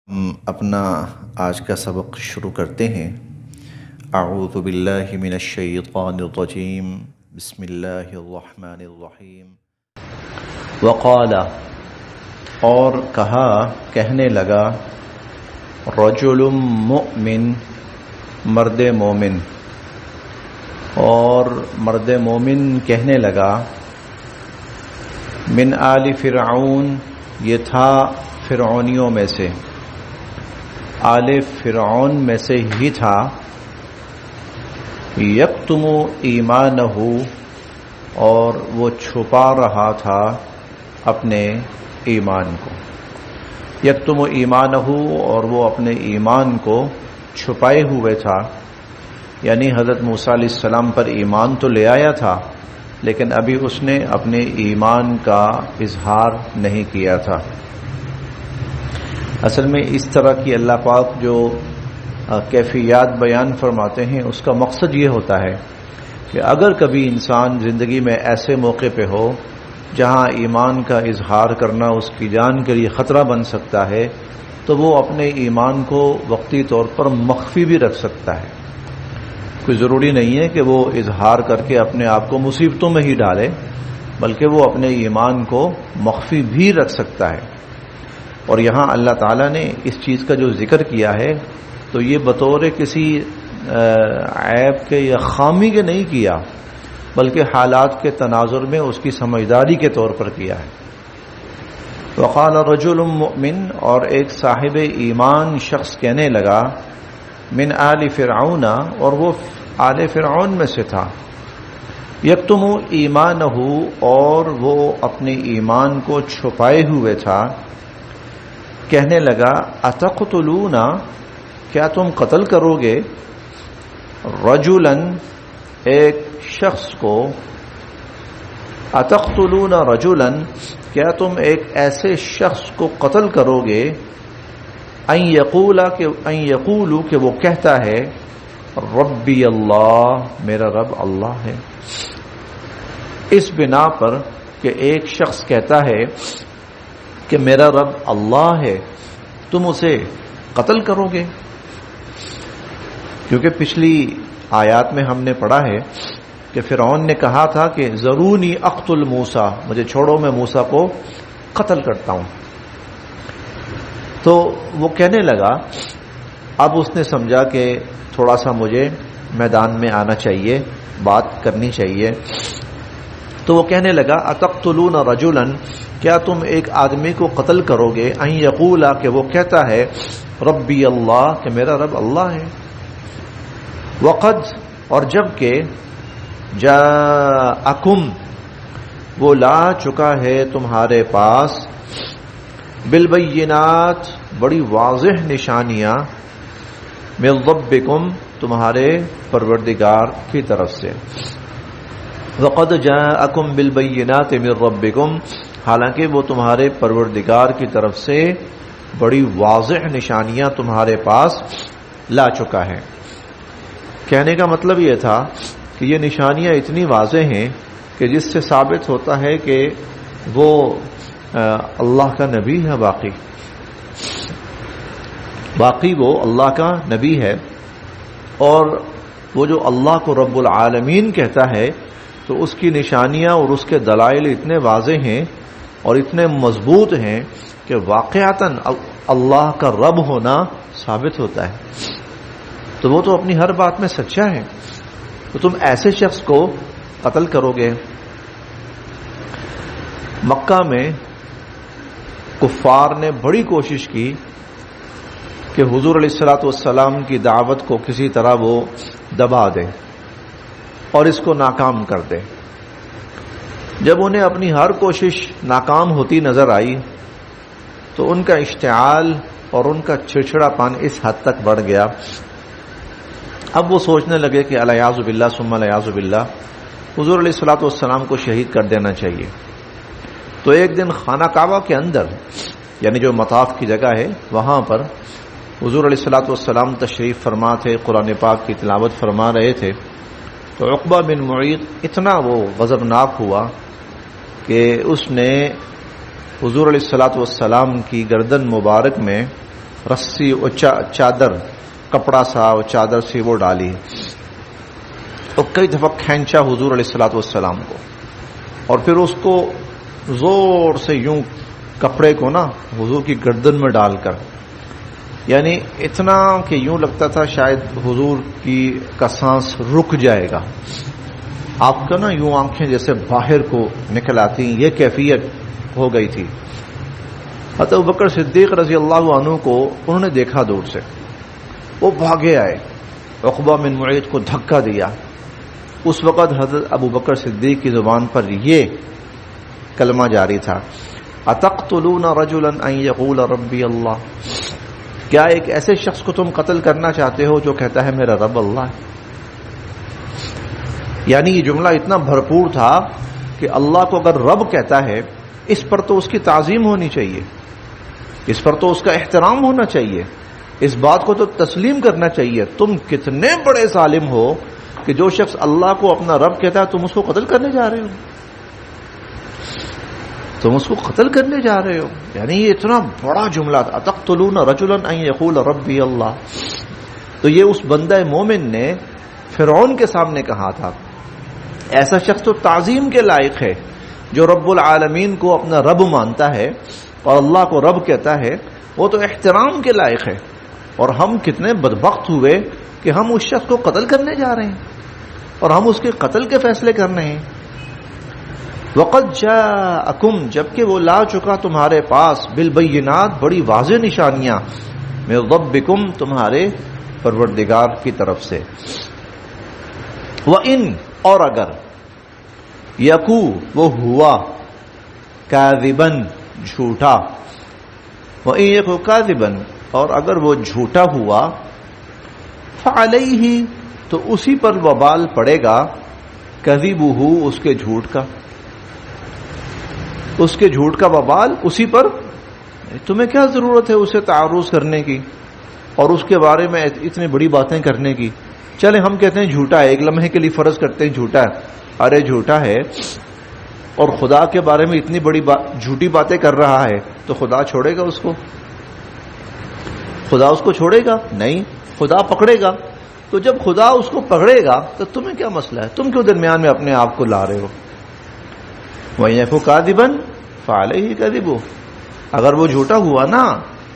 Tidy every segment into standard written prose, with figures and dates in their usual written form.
ہم اپنا آج کا سبق شروع کرتے ہیں۔ اعوذ باللہ من الشیطان الرجیم، بسم اللہ الرحمن الرحیم۔ وقال، اور کہا، کہنے لگا، رجل مؤمن، مرد مومن، اور مرد مومن کہنے لگا، من آل فرعون، یہ تھا فرعونیوں میں سے، آل فرعون میں سے ہی تھا، یکتم ایمانہ، اور وہ چھپا رہا تھا اپنے ایمان کو، یکتم ایمانہ، اور وہ اپنے ایمان کو چھپائے ہوئے تھا، یعنی حضرت موسیٰ علیہ السلام پر ایمان تو لے آیا تھا لیکن ابھی اس نے اپنے ایمان کا اظہار نہیں کیا تھا۔ اصل میں اس طرح کی اللہ پاک جو کیفیات بیان فرماتے ہیں اس کا مقصد یہ ہوتا ہے کہ اگر کبھی انسان زندگی میں ایسے موقع پہ ہو جہاں ایمان کا اظہار کرنا اس کی جان کے لیے خطرہ بن سکتا ہے تو وہ اپنے ایمان کو وقتی طور پر مخفی بھی رکھ سکتا ہے۔ کوئی ضروری نہیں ہے کہ وہ اظہار کر کے اپنے آپ کو مصیبتوں میں ہی ڈالے، بلکہ وہ اپنے ایمان کو مخفی بھی رکھ سکتا ہے۔ اور یہاں اللہ تعالیٰ نے اس چیز کا جو ذکر کیا ہے تو یہ بطور کسی عیب کے یا خامی کے نہیں کیا، بلکہ حالات کے تناظر میں اس کی سمجھداری کے طور پر کیا ہے۔ وقال رجل مؤمن، اور ایک صاحب ایمان شخص کہنے لگا، من آل فرعون، اور وہ آل فرعون میں سے تھا، یکتم ایمانہ، اور وہ اپنے ایمان کو چھپائے ہوئے تھا، کہنے لگا، اتقتلون، کیا تم قتل کرو گے، رجلا، ایک شخص کو، اتقتلون رجلا، کیا تم ایک ایسے شخص کو قتل کرو گے، ان یقولو، کہ وہ کہتا ہے، ربی اللہ، میرا رب اللہ ہے۔ اس بنا پر کہ ایک شخص کہتا ہے کہ میرا رب اللہ ہے، تم اسے قتل کرو گے؟ کیونکہ پچھلی آیات میں ہم نے پڑھا ہے کہ فرعون نے کہا تھا کہ ذرونی اقتل موسیٰ، مجھے چھوڑو میں موسیٰ کو قتل کرتا ہوں۔ تو وہ کہنے لگا، اب اس نے سمجھا کہ تھوڑا سا مجھے میدان میں آنا چاہیے، بات کرنی چاہیے، تو وہ کہنے لگا، اتقتلون رجلا، کیا تم ایک آدمی کو قتل کرو گے، ان یقولا، کہ وہ کہتا ہے، ربی اللہ، کہ میرا رب اللہ ہے، وقد، اور جب کہ جاءکم، وہ لا چکا ہے تمہارے پاس، بالبینات، بڑی واضح نشانیاں، من ربکم، تمہارے پروردگار کی طرف سے، وقد جاءکم بالبینات من ربکم، حالانکہ وہ تمہارے پروردگار کی طرف سے بڑی واضح نشانیاں تمہارے پاس لا چکا ہے۔ کہنے کا مطلب یہ تھا کہ یہ نشانیاں اتنی واضح ہیں کہ جس سے ثابت ہوتا ہے کہ وہ اللہ کا نبی ہے، واقعی وہ اللہ کا نبی ہے، اور وہ جو اللہ کو رب العالمین کہتا ہے تو اس کی نشانیاں اور اس کے دلائل اتنے واضح ہیں اور اتنے مضبوط ہیں کہ واقعتاً اللہ کا رب ہونا ثابت ہوتا ہے، تو وہ تو اپنی ہر بات میں سچا ہے، تو تم ایسے شخص کو قتل کرو گے۔ مکہ میں کفار نے بڑی کوشش کی کہ حضور علیہ الصلوۃ والسلام کی دعوت کو کسی طرح وہ دبا دے اور اس کو ناکام کر دے۔ جب انہیں اپنی ہر کوشش ناکام ہوتی نظر آئی تو ان کا اشتعال اور ان کا چڑچڑا پن اس حد تک بڑھ گیا، اب وہ سوچنے لگے کہ الیاذ باللہ ثم الیاذ باللہ، حضور علیہ الصلوۃ والسلام کو شہید کر دینا چاہیے۔ تو ایک دن خانہ کعبہ کے اندر، یعنی جو مطاف کی جگہ ہے، وہاں پر حضور علیہ الصلوۃ والسلام تشریف فرما تھے، قرآن پاک کی تلاوت فرما رہے تھے، تو عقبہ بن معیط اتنا وہ غضبناک ہوا کہ اس نے حضور علیہ الصلوۃ والسلام کی گردن مبارک میں رسی اور چادر کپڑا سا اور چادر سی وہ ڈالی اور کئی دفعہ کھینچا حضور علیہ الصلوۃ والسلام کو، اور پھر اس کو زور سے یوں کپڑے کو نا حضور کی گردن میں ڈال کر، یعنی اتنا کہ یوں لگتا تھا شاید حضور کا سانس رک جائے گا، آپ کا نا یوں آنکھیں جیسے باہر کو نکل آتی، یہ کیفیت ہو گئی تھی۔ حضرت ابوبکر صدیق رضی اللہ عنہ کو انہوں نے دیکھا دور سے، وہ بھاگے آئے، عقبہ بن معیط کو دھکا دیا۔ اس وقت حضرت ابوبکر صدیق کی زبان پر یہ کلمہ جاری تھا، اتقتلون رجلا ان یقول ربی اللہ، کیا ایک ایسے شخص کو تم قتل کرنا چاہتے ہو جو کہتا ہے میرا رب اللہ ہے؟ یعنی یہ جملہ اتنا بھرپور تھا کہ اللہ کو اگر رب کہتا ہے، اس پر تو اس کی تعظیم ہونی چاہیے، اس پر تو اس کا احترام ہونا چاہیے، اس بات کو تو تسلیم کرنا چاہیے۔ تم کتنے بڑے ظالم ہو کہ جو شخص اللہ کو اپنا رب کہتا ہے تم اس کو قتل کرنے جا رہے ہو، تم اس کو قتل کرنے جا رہے ہو۔ یعنی یہ اتنا بڑا جملہ تھا، اتقتلون رجلا ان یقول ربی اللہ۔ تو یہ اس بندہ مومن نے فرعون کے سامنے کہا تھا۔ ایسا شخص تو تعظیم کے لائق ہے جو رب العالمین کو اپنا رب مانتا ہے اور اللہ کو رب کہتا ہے، وہ تو احترام کے لائق ہے۔ اور ہم کتنے بدبخت ہوئے کہ ہم اس شخص کو قتل کرنے جا رہے ہیں اور ہم اس کے قتل کے فیصلے کر رہے ہیں۔ وقد جاءکم، جبکہ وہ لا چکا تمہارے پاس، بالبینات، بڑی واضح نشانیاں، من ربکم، تمہارے پروردگار کی طرف سے۔ وَإِن، اور اگر، یکو، وہ ہوا، کاذباً، جھوٹا، وَإِن یکو کاذباً، اور اگر وہ جھوٹا ہوا، فعلیہ، تو اسی پر وبال پڑے گا، کذبہ، اس کے جھوٹ کا، اس کے جھوٹ کا وبال اسی پر۔ تمہیں کیا ضرورت ہے اسے تعرض کرنے کی اور اس کے بارے میں اتنی بڑی باتیں کرنے کی؟ چلے ہم کہتے ہیں جھوٹا ہے، ایک لمحے کے لیے فرض کرتے ہیں جھوٹا ہے، ارے جھوٹا ہے اور خدا کے بارے میں اتنی بڑی جھوٹی باتیں کر رہا ہے، تو خدا چھوڑے گا اس کو؟ خدا اس کو چھوڑے گا؟ نہیں، خدا پکڑے گا۔ تو جب خدا اس کو پکڑے گا تو تمہیں کیا مسئلہ ہے؟ تم کیوں درمیان میں اپنے آپ کو لا رہے ہو؟ وَإِن یکو کاذبًا فعلیہ کذبہ، اگر وہ جھوٹا ہوا نا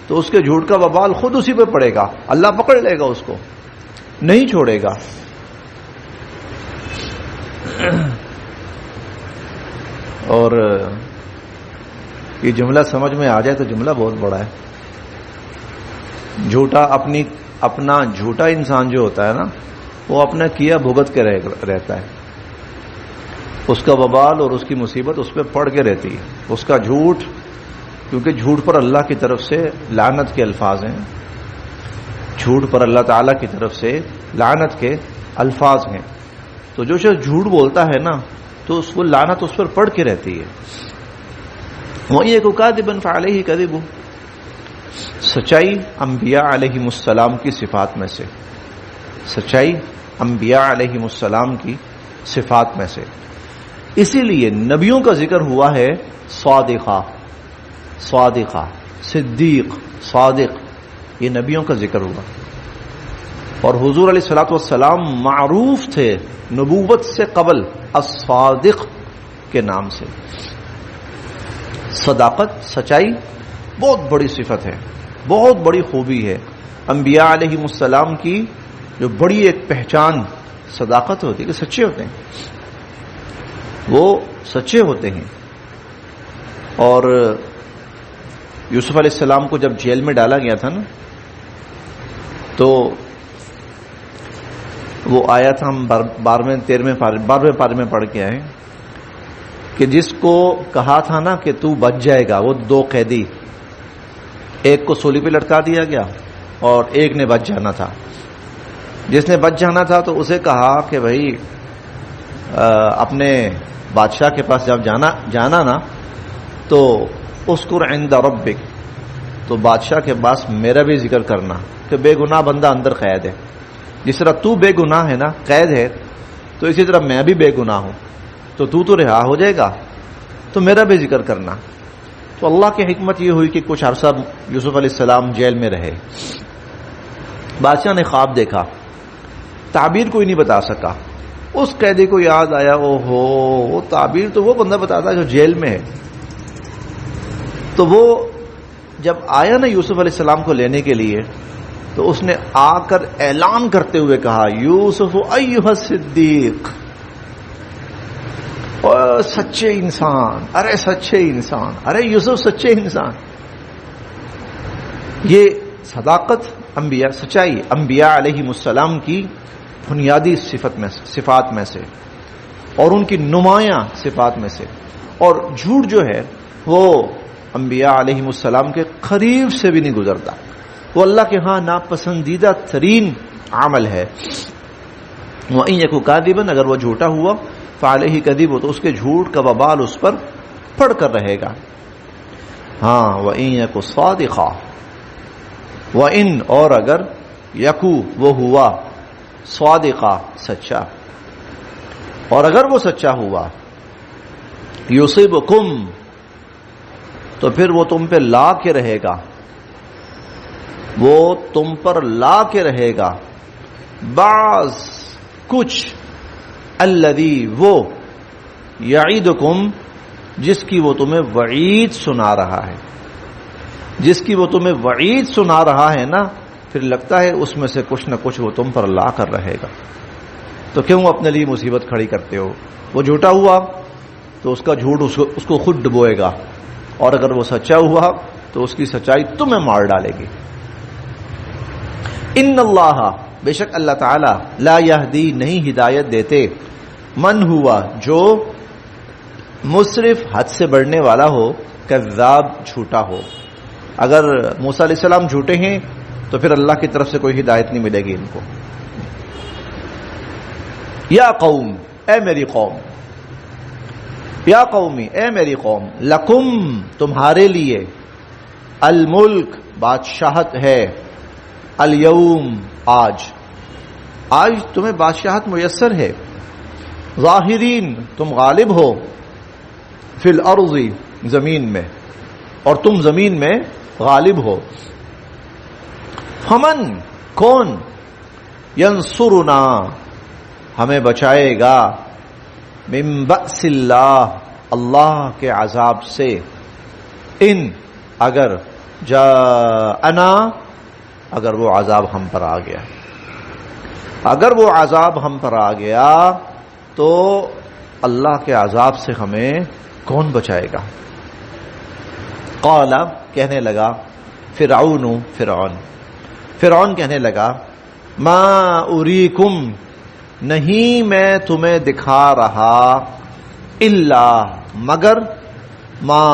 تو اس کے جھوٹ کا وبال خود اسی پہ پڑے گا، اللہ پکڑ لے گا اس کو، نہیں چھوڑے گا۔ اور یہ جملہ سمجھ میں آ جائے تو جملہ بہت بڑا ہے۔ جھوٹا اپنا جھوٹا انسان جو ہوتا ہے نا، وہ اپنا کیا بھگت کے رہتا ہے، اس کا وبال اور اس کی مصیبت اس پہ پڑ کے رہتی ہے، اس کا جھوٹ، کیونکہ جھوٹ پر اللہ کی طرف سے لعنت کے الفاظ ہیں، جھوٹ پر اللہ تعالیٰ کی طرف سے لعنت کے الفاظ ہیں، تو جو شخص جھوٹ بولتا ہے نا تو اس کو لعنت اس پر پڑ کے رہتی ہے۔ وَإِن یکو کاذبًا فعلیہ کذبہ، سچائی انبیاء علیہم السلام کی صفات میں سے، سچائی انبیاء علیہم السلام کی صفات میں سے، اسی لیے نبیوں کا ذکر ہوا ہے صادقہ، صادقہ، صدیق، صادق، یہ نبیوں کا ذکر ہوا۔ اور حضور علیہ الصلوۃ والسلام معروف تھے نبوت سے قبل الصادق کے نام سے۔ صداقت، سچائی بہت بڑی صفت ہے، بہت بڑی خوبی ہے۔ انبیاء علیہم السلام کی جو بڑی ایک پہچان صداقت ہوتی ہے کہ سچے ہوتے ہیں، وہ سچے ہوتے ہیں۔ اور یوسف علیہ السلام کو جب جیل میں ڈالا گیا تھا نا، تو وہ آیا تھا، ہم 12ویں پارے میں پڑھ کے آئے کہ جس کو کہا تھا نا کہ تو بچ جائے گا، وہ دو قیدی، ایک کو سولی پہ لٹکا دیا گیا اور ایک نے بچ جانا تھا۔ جس نے بچ جانا تھا تو اسے کہا کہ بھائی اپنے بادشاہ کے پاس جب جانا نا تو اذکر عند ربک، تو بادشاہ کے پاس میرا بھی ذکر کرنا کہ بے گناہ بندہ اندر قید ہے، جس طرح تو بے گناہ ہے نا، قید ہے، تو اسی طرح میں بھی بے گناہ ہوں، تو رہا ہو جائے گا، تو میرا بھی ذکر کرنا۔ تو اللہ کی حکمت یہ ہوئی کہ کچھ عرصہ یوسف علیہ السلام جیل میں رہے. بادشاہ نے خواب دیکھا، تعبیر کوئی نہیں بتا سکا. اس قیدی کو یاد آیا، او ہو، وہ تعبیر تو وہ بندہ بتاتا ہے جو جیل میں ہے. تو وہ جب آیا نا یوسف علیہ السلام کو لینے کے لیے، تو اس نے آ کر اعلان کرتے ہوئے کہا، یوسف ایھا الصدیق، سچے انسان، ارے سچے انسان، ارے یوسف سچے انسان. یہ صداقت انبیاء، سچائی انبیاء علیہم السلام کی بنیادی صفات میں سے، اور ان کی نمایاں صفات میں سے. اور جھوٹ جو ہے وہ انبیاء علیہم السلام کے قریب سے بھی نہیں گزرتا. وہ اللہ کے ہاں ناپسندیدہ ترین عمل ہے. وَإِن يَكُ كَاذِبًا، اگر وہ جھوٹا ہوا، فَعَلَيْهِ كَذِبُ، تو اس کے جھوٹ کا وبال اس پر پڑ کر رہے گا. ہاں، وَإِن يَكُ صَادِقًا، وَإِن، اور اگر، یکو وہ ہوا، صادقہ سچا، اور اگر وہ سچا ہوا، یصبکم، تو پھر وہ تم پہ لا کے رہے گا، وہ تم پر لا کے رہے گا، بعض کچھ، الذی وہ، یعیدکم جس کی وہ تمہیں وعید سنا رہا ہے. جس کی وہ تمہیں وعید سنا رہا ہے نا، پھر لگتا ہے اس میں سے کچھ نہ کچھ وہ تم پر لا کر رہے گا. تو کیوں اپنے لیے مصیبت کھڑی کرتے ہو؟ وہ جھوٹا ہوا تو اس کا جھوٹ اس کو خود ڈبوئے گا، اور اگر وہ سچا ہوا تو اس کی سچائی تمہیں مار ڈالے گی. ان اللہ، بے شک اللہ تعالی، لا یہدی نہیں ہدایت دیتے، من ہوا جو مسرف حد سے بڑھنے والا ہو، کذاب جھوٹا ہو. اگر موسیٰ علیہ السلام جھوٹے ہیں تو پھر اللہ کی طرف سے کوئی ہدایت نہیں ملے گی ان کو. یا قوم، اے میری قوم، یا قومی، اے میری قوم، لکم تمہارے لیے، الملک بادشاہت ہے، الیوم آج تمہیں بادشاہت میسر ہے، ظاہرین تم غالب ہو، فی الارض زمین میں، اور تم زمین میں غالب ہو. فمن کون، ینصرنا ہمیں بچائے گا، من بأس اللہ کے عذاب سے، ان اگر جاءنا اگر وہ عذاب ہم پر آ گیا. اگر وہ عذاب ہم پر آ گیا تو اللہ کے عذاب سے ہمیں کون بچائے گا. قال کہنے لگا، فرعون کہنے لگا، ما اریکم نہیں میں تمہیں دکھا رہا، الا مگر، ما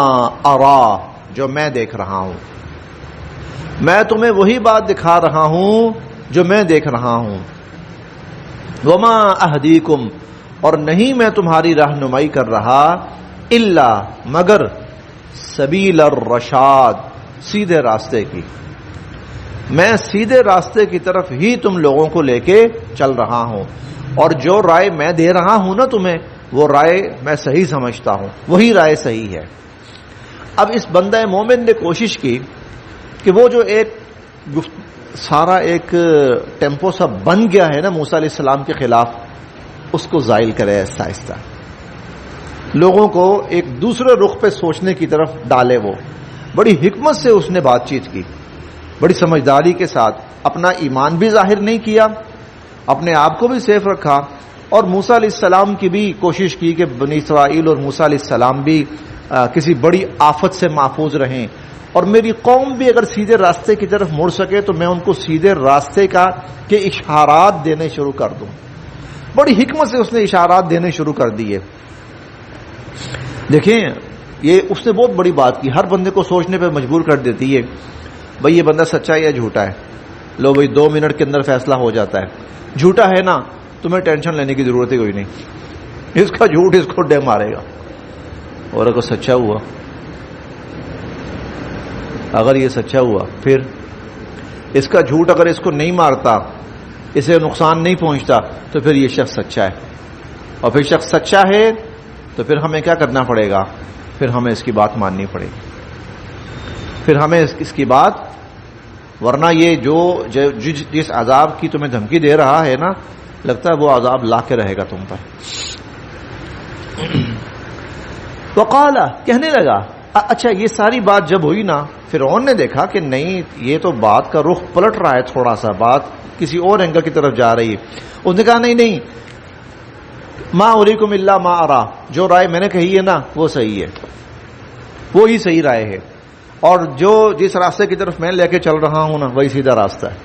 ارا جو میں دیکھ رہا ہوں. میں تمہیں وہی بات دکھا رہا ہوں جو میں دیکھ رہا ہوں. وما اہدیکم اور نہیں میں تمہاری رہنمائی کر رہا، الا مگر، سبیل الرشاد سیدھے راستے کی. میں سیدھے راستے کی طرف ہی تم لوگوں کو لے کے چل رہا ہوں، اور جو رائے میں دے رہا ہوں نا تمہیں، وہ رائے میں صحیح سمجھتا ہوں، وہی رائے صحیح ہے. اب اس بندہ مومن نے کوشش کی کہ وہ جو سارا ایک ٹیمپو سا بن گیا ہے نا موسیٰ علیہ السلام کے خلاف، اس کو زائل کرے آہستہ آہستہ، لوگوں کو ایک دوسرے رخ پہ سوچنے کی طرف ڈالے. وہ بڑی حکمت سے اس نے بات چیت کی، بڑی سمجھداری کے ساتھ. اپنا ایمان بھی ظاہر نہیں کیا، اپنے آپ کو بھی سیف رکھا، اور موسیٰ علیہ السلام کی بھی کوشش کی کہ بنی اسرائیل اور موسیٰ علیہ السلام بھی کسی بڑی آفت سے محفوظ رہیں، اور میری قوم بھی اگر سیدھے راستے کی طرف مڑ سکے تو میں ان کو سیدھے راستے کے اشارات دینے شروع کر دوں. بڑی حکمت سے اس نے اشارات دینے شروع کر دیے. دیکھیں یہ اس نے بہت بڑی بات کی، ہر بندے کو سوچنے پہ مجبور کر دیتی ہے. بھئی یہ بندہ سچا ہے یا جھوٹا ہے؟ لو بھئی 2 منٹ کے اندر فیصلہ ہو جاتا ہے. جھوٹا ہے نا، تمہیں ٹینشن لینے کی ضرورت ہی کوئی نہیں، اس کا جھوٹ اس کو ڈے مارے گا. اور اگر سچا ہوا، اگر یہ سچا ہوا، پھر اس کا جھوٹ اگر اس کو نہیں مارتا، اسے نقصان نہیں پہنچتا، تو پھر یہ شخص سچا ہے. اور پھر شخص سچا ہے تو پھر ہمیں کیا کرنا پڑے گا؟ پھر ہمیں اس کی بات ماننی پڑے گی. پھر ہمیں اس کی بات، ورنہ یہ جس عذاب کی تمہیں دھمکی دے رہا ہے نا، لگتا ہے وہ عذاب لا کے رہے گا تم پر. وقال، کہنے لگا. اچھا یہ ساری بات جب ہوئی نا، فرعون نے دیکھا کہ نہیں یہ تو بات کا رخ پلٹ رہا ہے، تھوڑا سا بات کسی اور اینگل کی طرف جا رہی ہے. اس نے کہا نہیں ما اریکم الا ما ارا، جو رائے میں نے کہی ہے نا وہ صحیح ہے، وہی صحیح رائے ہے، اور جس راستے کی طرف میں لے کے چل رہا ہوں نا وہی سیدھا راستہ ہے.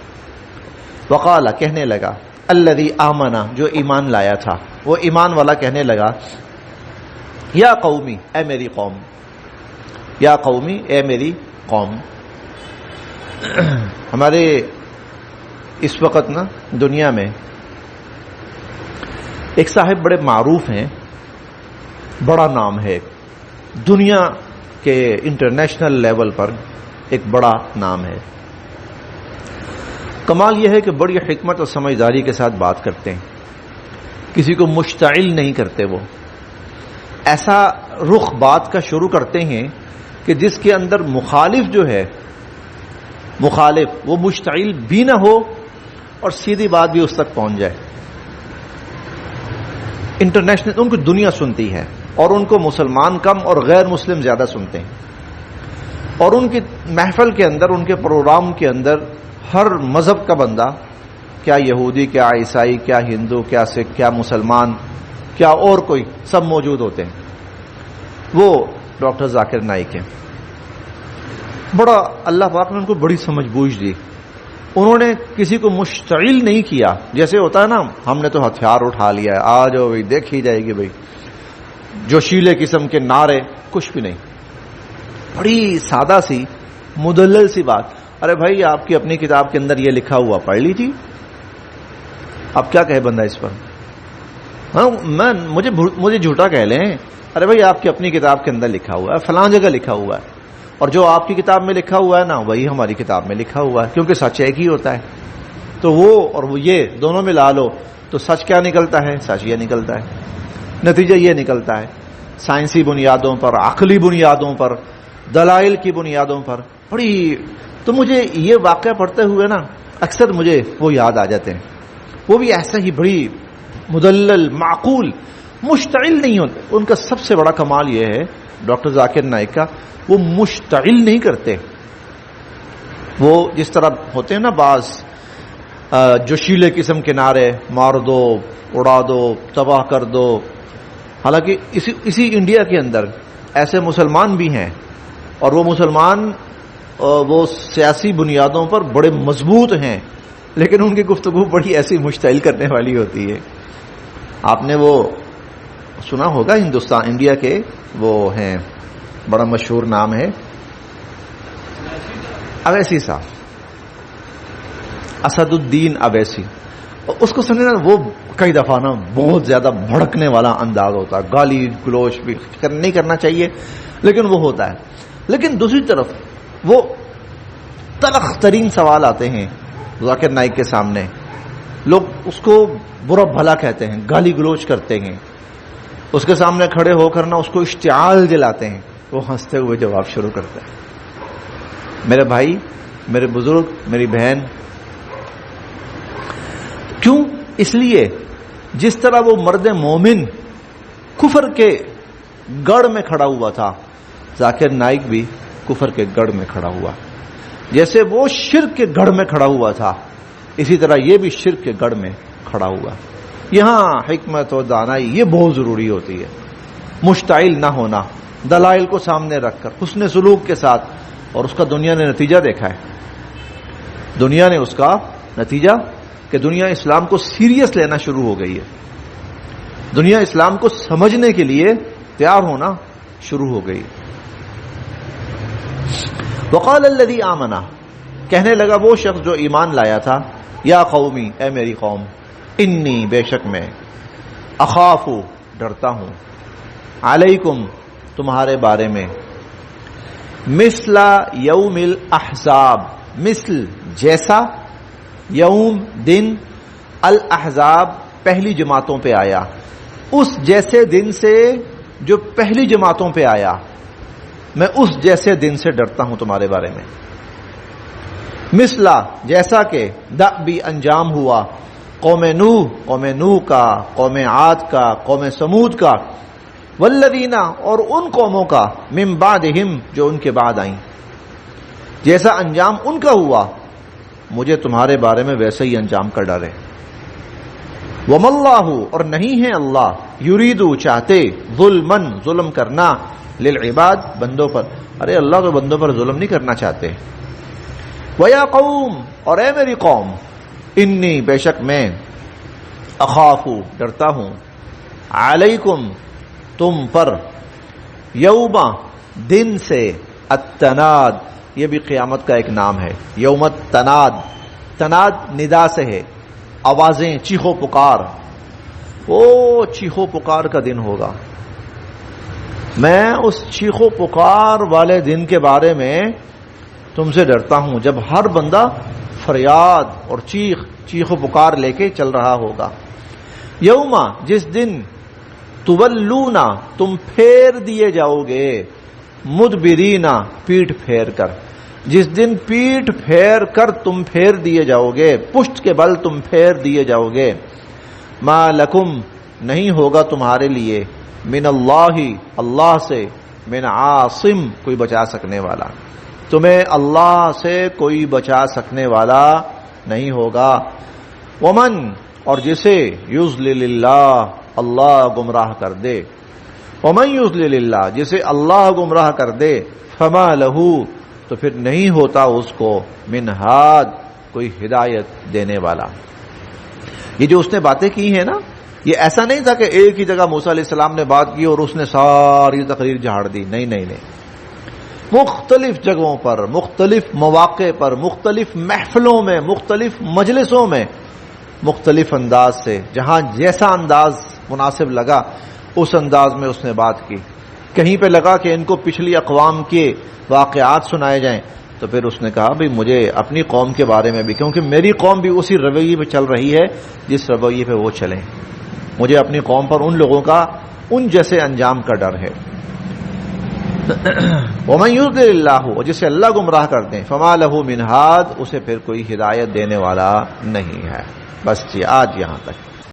وقال، کہنے لگا. الذی آمنا، جو ایمان لایا تھا، وہ ایمان والا کہنے لگا. یا قومی، اے میری قوم. یا قومی، اے میری قوم. ہمارے اس وقت نا دنیا میں ایک صاحب بڑے معروف ہیں، بڑا نام ہے، دنیا کے انٹرنیشنل لیول پر ایک بڑا نام ہے. کمال یہ ہے کہ بڑی حکمت اور سمجھداری کے ساتھ بات کرتے ہیں، کسی کو مشتعل نہیں کرتے. وہ ایسا رخ بات کا شروع کرتے ہیں کہ جس کے اندر مخالف جو ہے، مخالف وہ مشتعل بھی نہ ہو اور سیدھی بات بھی اس تک پہنچ جائے. انٹرنیشنل ان کو دنیا سنتی ہے، اور ان کو مسلمان کم اور غیر مسلم زیادہ سنتے ہیں. اور ان کی محفل کے اندر، ان کے پروگرام کے اندر ہر مذہب کا بندہ، کیا یہودی، کیا عیسائی، کیا ہندو، کیا سکھ، کیا مسلمان، کیا اور کوئی، سب موجود ہوتے ہیں. وہ ڈاکٹر ذاکر نائک ہیں. بڑا اللہ پاک نے ان کو بڑی سمجھ بوجھ دی. انہوں نے کسی کو مشتعل نہیں کیا، جیسے ہوتا ہے نا ہم نے تو ہتھیار اٹھا لیا ہے، آ جاؤ بھائی دیکھی جائے گی بھائی، جوشیلے قسم کے نعرے، کچھ بھی نہیں. بڑی سادہ سی مدلل سی بات. ارے بھائی آپ کی اپنی کتاب کے اندر یہ لکھا ہوا پڑھ لی تھی، اب کیا کہے بندہ اس پر؟ ہاں مجھے جھوٹا کہہ لیں. ارے بھائی آپ کی اپنی کتاب کے اندر لکھا ہوا ہے، فلاں جگہ لکھا ہوا ہے، اور جو آپ کی کتاب میں لکھا ہوا ہے نا وہی ہماری کتاب میں لکھا ہوا ہے، کیونکہ سچ ایک ہی ہوتا ہے. تو وہ اور وہ یہ دونوں میں لا لو تو سچ کیا نکلتا ہے؟ سچ یہ نکلتا ہے. نتیجہ یہ نکلتا ہے سائنسی بنیادوں پر، عقلی بنیادوں پر، دلائل کی بنیادوں پر. بڑی تو مجھے یہ واقعہ پڑھتے ہوئے نا اکثر مجھے وہ یاد آ جاتے ہیں. وہ بھی ایسا ہی بڑی مدلل، معقول، مشتعل نہیں ہوتے. ان کا سب سے بڑا کمال یہ ہے ڈاکٹر ذاکر نائک کا، وہ مشتعل نہیں کرتے. وہ جس طرح ہوتے ہیں نا بعض جوشیلے قسم کے نعرے، مار دو، اڑا دو، تباہ کر دو. حالانکہ اسی انڈیا کے اندر ایسے مسلمان بھی ہیں، اور وہ مسلمان وہ سیاسی بنیادوں پر بڑے مضبوط ہیں، لیکن ان کی گفتگو بڑی ایسی مشتعل کرنے والی ہوتی ہے. آپ نے وہ سنا ہوگا ہندوستان، انڈیا کے وہ ہیں، بڑا مشہور نام ہے اویسی صاحب، اسد الدین اویسی. اس کو سننے وہ کئی دفعہ نا بہت زیادہ بھڑکنے والا انداز ہوتا ہے، گالی گلوچ بھی نہیں کرنا چاہیے لیکن وہ ہوتا ہے. لیکن دوسری طرف وہ تلخ ترین سوال آتے ہیں ذاکر نائک کے سامنے، لوگ اس کو برا بھلا کہتے ہیں، گالی گلوچ کرتے ہیں، اس کے سامنے کھڑے ہو کر نا اس کو اشتعال دلاتے ہیں. وہ ہنستے ہوئے جواب شروع کرتا ہے. میرے بھائی، میرے بزرگ، میری بہن، کیوں؟ اس لیے جس طرح وہ مرد مومن کفر کے گڑھ میں کھڑا ہوا تھا، ذاکر نائک بھی کفر کے گڑھ میں کھڑا ہوا. جیسے وہ شرک کے گڑھ میں کھڑا ہوا تھا، اسی طرح یہ بھی شرک کے گڑھ میں کھڑا ہوا. یہاں حکمت و دانائی یہ بہت ضروری ہوتی ہے، مشتعل نہ ہونا، دلائل کو سامنے رکھ کر حسن سلوک کے ساتھ. اور اس کا دنیا نے نتیجہ دیکھا ہے. دنیا نے اس کا نتیجہ کہ دنیا اسلام کو سیریس لینا شروع ہو گئی ہے، دنیا اسلام کو سمجھنے کے لیے تیار ہونا شروع ہو گئی. وقال الذی آمنا، کہنے لگا وہ شخص جو ایمان لایا تھا، یا قومی، اے میری قوم، انی، بے شک میں، اخاف، ڈرتا ہوں، علیکم، تمہارے بارے میں، مثل یوم الاحزاب، مثل جیسا، یوم دن، الاحزاب پہلی جماعتوں پہ آیا، اس جیسے دن سے جو پہلی جماعتوں پہ آیا. میں اس جیسے دن سے ڈرتا ہوں تمہارے بارے میں، مثلا جیسا کہ دأبی انجام ہوا قوم نوح کا، قوم عاد کا، قوم سمود کا، والذین اور ان قوموں کا، من بعدہم جو ان کے بعد آئیں، جیسا انجام ان کا ہوا مجھے تمہارے بارے میں ویسے ہی انجام کا ڈر ہے۔ وَمَا اللَّهُ اور نہیں ہے اللہ، یریدو چاہتے، ظلمن ظلم کرنا، للعباد بندوں پر، ارے اللہ تو بندوں پر ظلم نہیں کرنا چاہتے۔ وَيَا قَوْمُ اور اے میری قوم، انی بے شک میں، اخافو ڈرتا ہوں، علیکم تم پر، یوم دن سے، التناد یہ بھی قیامت کا ایک نام ہے، یوم التناد، تناد ندا سے ہے، آوازیں، چیخو پکار، وہ چیخو پکار کا دن ہوگا۔ میں اس چیخو پکار والے دن کے بارے میں تم سے ڈرتا ہوں، جب ہر بندہ فریاد اور چیخ و پکار لے کے چل رہا ہوگا۔ یوم جس دن، تولونا تم پھیر دیے جاؤ گے، مدبرینا پیٹ پھیر کر، جس دن پیٹ پھیر کر تم پھیر دیے جاؤ گے، پشت کے بل تم پھیر دیے جاؤ گے، ما لکم نہیں ہوگا تمہارے لیے، من اللہ سے، من عاصم کوئی بچا سکنے والا، تمہیں اللہ سے کوئی بچا سکنے والا نہیں ہوگا۔ ومن اور جسے یضلل اللہ اللہ گمراہ کر دے، ومن یضلل اللہ جسے اللہ گمراہ کر دے، فما لہو تو پھر نہیں ہوتا اس کو، من ہاد کوئی ہدایت دینے والا۔ یہ جو اس نے باتیں کی ہیں نا، یہ ایسا نہیں تھا کہ ایک ہی جگہ موسیٰ علیہ السلام نے بات کی اور اس نے ساری تقریر جھاڑ دی، نہیں، مختلف جگہوں پر، مختلف مواقع پر، مختلف محفلوں میں، مختلف مجلسوں میں، مختلف انداز سے، جہاں جیسا انداز مناسب لگا اس انداز میں اس نے بات کی۔ کہیں پہ لگا کہ ان کو پچھلی اقوام کے واقعات سنائے جائیں تو پھر اس نے کہا بھئی مجھے اپنی قوم کے بارے میں بھی، کیونکہ میری قوم بھی اسی رویے پہ چل رہی ہے جس رویے پہ وہ چلیں، مجھے اپنی قوم پر ان لوگوں کا ان جیسے انجام کا ڈر ہے۔ وَمَن يُضْلِلِ اللَّهُ اور جسے اللہ گمراہ کر دیں، فَمَا لَهُ مِنْ هَادٍ اسے پھر کوئی ہدایت دینے والا نہیں ہے۔ بس جی آج یہاں تک۔